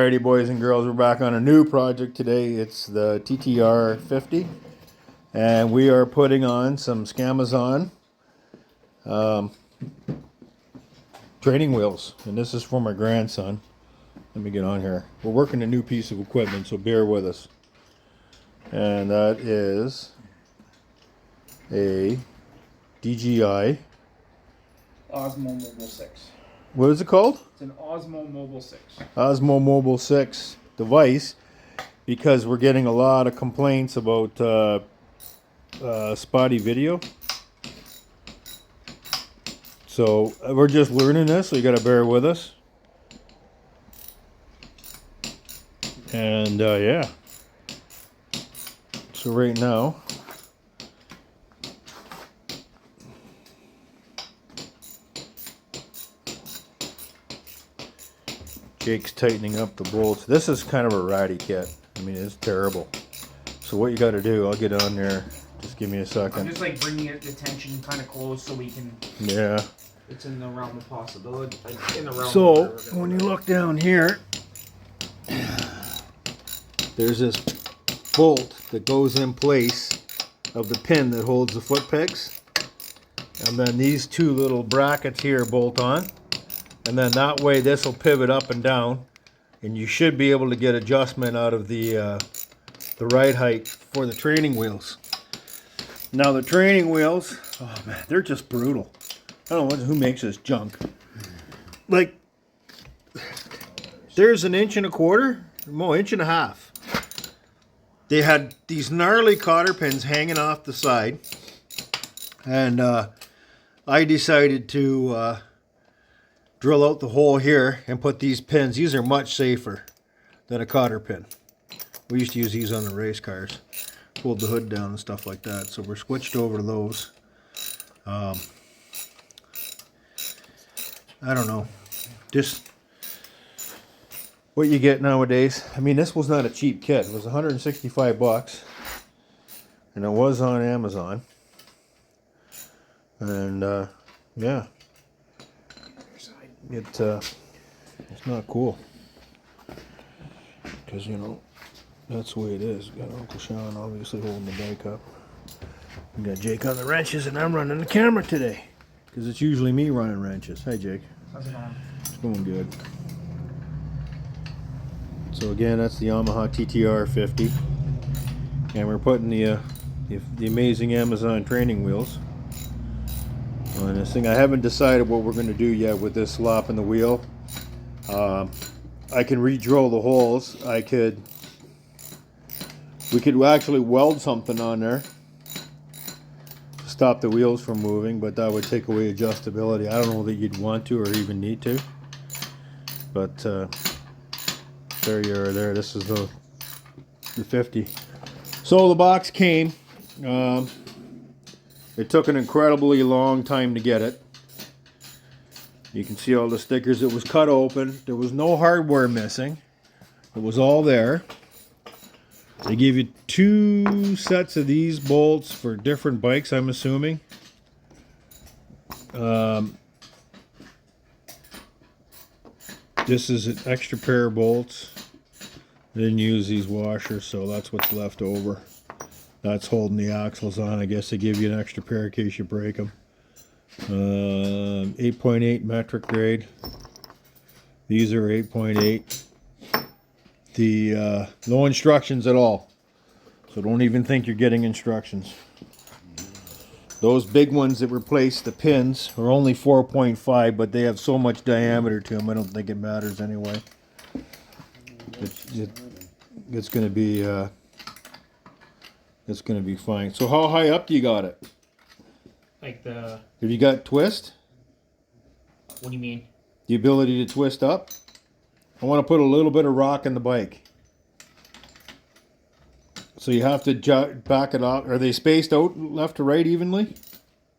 Alrighty, boys and girls, we're back on a new project today. It's the TTR50, and we are putting on some Scamazon training wheels, and this is for my grandson. Let me get on here. We're working a new piece of equipment, so bear with us. And that is a DJI Osmo Mobile 6. What is it called? It's an Osmo Mobile 6. Osmo Mobile 6 device, because we're getting a lot of complaints about spotty video. So we're just learning this, so you gotta bear with us. And yeah. So right now, Jake's tightening up the bolts. This is kind of a ratty kit. I mean, it's terrible. So what you got to do, I'll get on there. Just give me a second. I'm just like bringing it the tension kind of close so we can. Yeah. It's in the realm of possibility. Like in the realm. So when you look down here, there's this bolt that goes in place of the pin that holds the foot pegs, and then these two little brackets here bolt on. And then that way this will pivot up and down, and you should be able to get adjustment out of the ride height for the training wheels. Now the training wheels, oh man, they're just brutal. I don't know who makes this junk. Like, there's an 1.25 inches, no, 1.5 inches. They had these gnarly cotter pins hanging off the side, and I decided to drill out the hole here and put these pins. These are much safer than a cotter pin. We used to use these on the race cars, hold the hood down and stuff like that. So we're switched over to those. I don't know, just what you get nowadays. I mean, this was not a cheap kit. It was 165 bucks, and it was on Amazon. And yeah. It's not cool, because you know that's the way it is. Got Uncle Sean obviously holding the bike up. We got Jake on the wrenches, and I'm running the camera today, because it's usually me running wrenches. Hi, Jake. How's it going? It's going good. So again, that's the Yamaha TTR50, and we're putting the amazing Amazon training wheels on this thing. I haven't decided what we're going to do yet with this slop in the wheel. I can re-drill the holes. We could actually weld something on there to stop the wheels from moving, but that would take away adjustability. I don't know that you'd want to or even need to. But there you are there. This is the 50. So the box came. It took an incredibly long time to get it. You can see all the stickers. It was cut open. There was no hardware missing. It was all there. They gave you 2 sets of these bolts for different bikes, I'm assuming. This is an extra pair of bolts. I didn't use these washers, so that's what's left over. That's holding the axles on. I guess they give you an extra pair in case you break them. 8.8 metric grade. These are 8.8. No instructions at all. So don't even think you're getting instructions. Those big ones that replace the pins are only 4.5, but they have so much diameter to them, I don't think it matters anyway. It's going to be... it's going to be fine. So how high up do you got it? Like the... Have you got twist? What do you mean? The ability to twist up? I want to put a little bit of rock in the bike. So you have to back it out. Are they spaced out left to right evenly?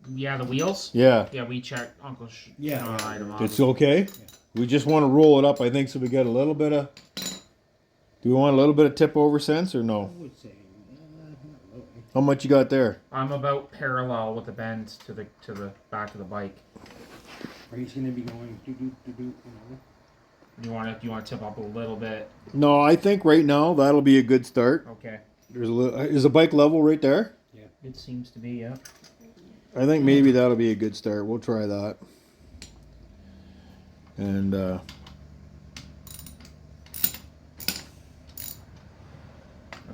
Yeah, the wheels? Yeah. Yeah, we checked Uncle Yeah. Sean. It's okay? Yeah. We just want to roll it up, I think, so we get a little bit of... Do we want a little bit of tip over sense or no? I would say, How much you got there? I'm about parallel with the bend to the back of the bike. Are you going to be going do you know? You want to tip up a little bit? No, I think right now that'll be a good start. Okay. There's a little, is the bike level right there? Yeah. It seems to be, yeah. I think maybe that'll be a good start. We'll try that. And I'm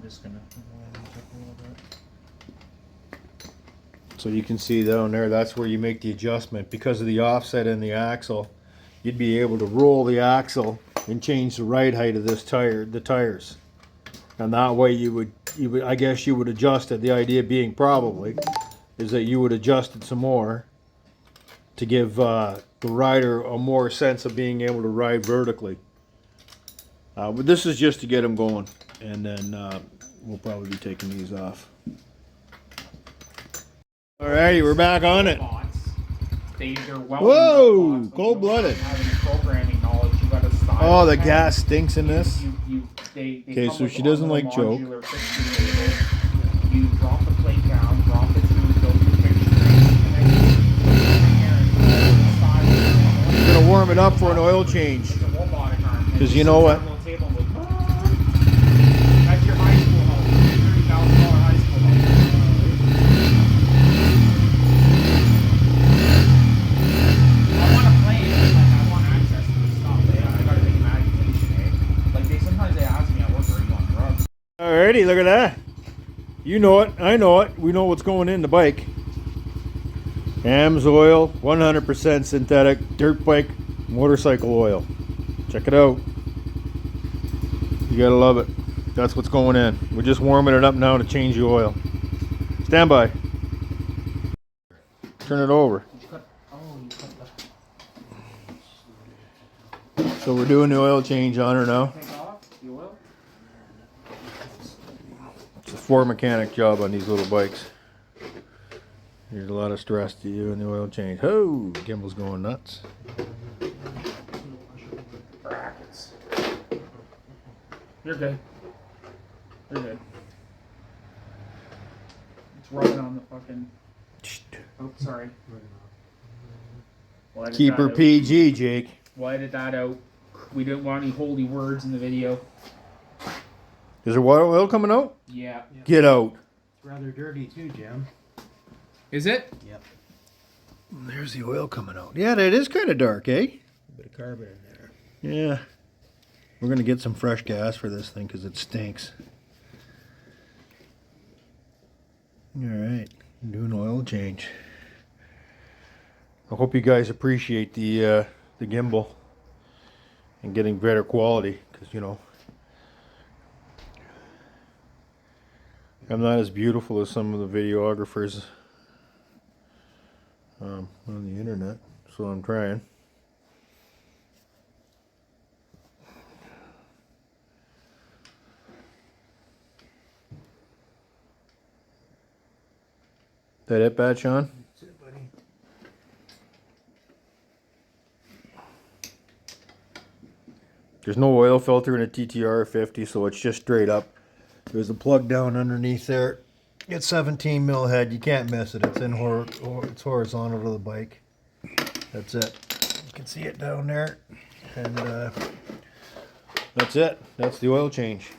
just gonna tip a little bit. so you can see down there, that's where you make the adjustment. Because of the offset in the axle, you'd be able to roll the axle and change the ride height of this tire, the tires. And that way you would, I guess you would adjust it. The idea being probably is that you would adjust it some more to give the rider a more sense of being able to ride vertically. But this is just to get them going, and then we'll probably be taking these off. Alrighty, we're back on it. They're Whoa, cold-blooded. Programming knowledge, you got to style. Oh, the gas stinks in this. They Okay, come so with she doesn't a like choke. modular fixture label. You drop the plate down, drop it through, go through fixturing, and then you put it in here and style. I'm gonna warm it up for an oil change. It's a robotic arm. Because you know what? That's your high school home. $30,000 high school home. I want to play it. Like, I want access to this stuff. I got a big imagination, eh? Like, sometimes they ask me at work, are you on drugs? Alrighty, look at that. You know it, I know it. We know what's going in the bike. AMSOIL, 100% synthetic dirt bike motorcycle oil. Check it out. You gotta love it. That's what's going in. We're just warming it up now to change the oil. Stand by. Turn it over. So we're doing the oil change on her now. It's a 4-mechanic job on these little bikes. There's a lot of stress to you in the oil change. Oh, gimbal's going nuts. Brackets. You're good. You're good. It's rubbing on the fucking. Oh, sorry. We'll Keep her PG, Jake. We'll edit that out. We didn't want any holy words in the video. Is there water oil coming out? Yeah. Get out. It's rather dirty too, Jim. Is it? Yep. There's the oil coming out. Yeah, that is kind of dark, eh? A bit of carbon in there. Yeah. We're going to get some fresh gas for this thing because it stinks. Alright, doing oil change. I hope you guys appreciate the gimbal and getting better quality because, you know, I'm not as beautiful as some of the videographers on the internet, so I'm trying. That it, bad, Sean? That's it, buddy. There's no oil filter in a TTR50, so it's just straight up. There's a plug down underneath there. It's 17 mil head. You can't miss it. It's it's horizontal to the bike. That's it. You can see it down there, and that's it. That's the oil change.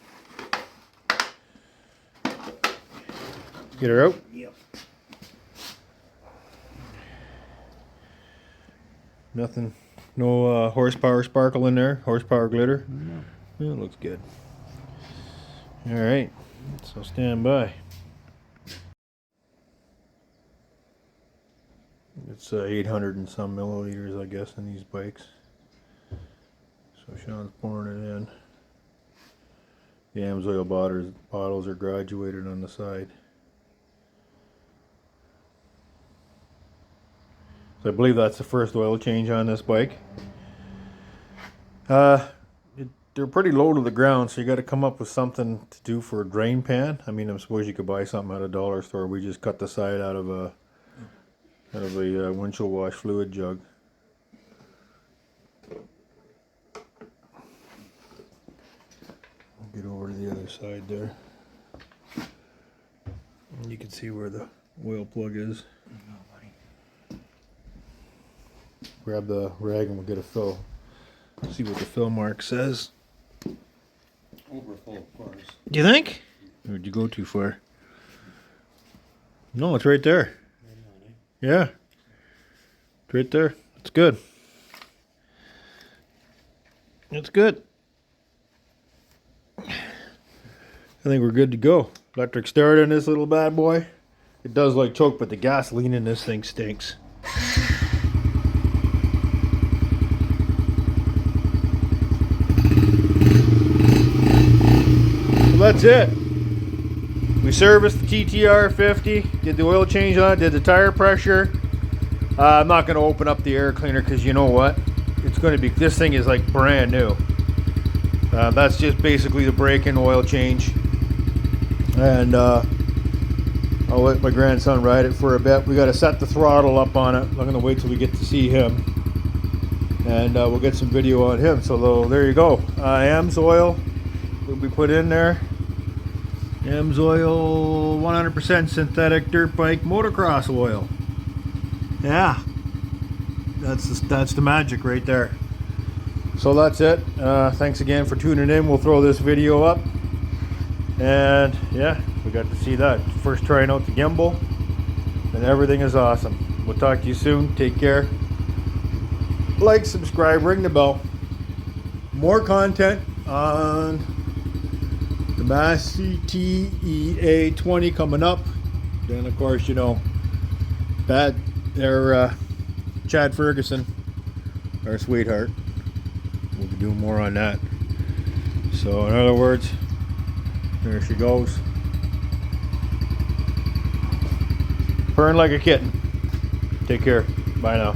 Get her out. Yep. Nothing. No horsepower sparkle in there. Horsepower glitter. No. Yeah, it looks good. All right. So stand by. It's 800 and some milliliters, I guess, in these bikes. So Sean's pouring it in. The AMSOIL bottles are graduated on the side. So I believe that's the first oil change on this bike. They're pretty low to the ground, so you got to come up with something to do for a drain pan. I mean, I suppose you could buy something at a dollar store. We just cut the side out of a windshield wash fluid jug. Get over to the other side there. You can see where the oil plug is. Grab the rag and we'll get a fill. See what the fill mark says. Overfull, of course. Do you think? Or did you go too far? No, it's right there. Yeah. It's right there. It's good. It's good. I think we're good to go. Electric start on this little bad boy. It does like choke, but the gasoline in this thing stinks. So that's it. We serviced the TTR50, did the oil change on it, did the tire pressure. I'm not going to open up the air cleaner because you know what? It's going to be, this thing is like brand new. That's just basically the brake-in oil change. And I'll let my grandson ride it for a bit. We got to set the throttle up on it. I'm going to wait till we get to see him. And we'll get some video on him. So there you go. AMSOIL will be put in there. AMSOIL 100% synthetic dirt bike motocross oil. Yeah, that's the magic right there. So that's it. Thanks again for tuning in. We'll throw this video up. And yeah, we got to see that. First trying out the gimbal. And everything is awesome. We'll talk to you soon. Take care. Like, subscribe, ring the bell. More content on the Yamaha TTR50 coming up. Then of course, you know, Chad Ferguson, our sweetheart. We'll be doing more on that. So in other words, there she goes. Purring like a kitten. Take care. Bye now.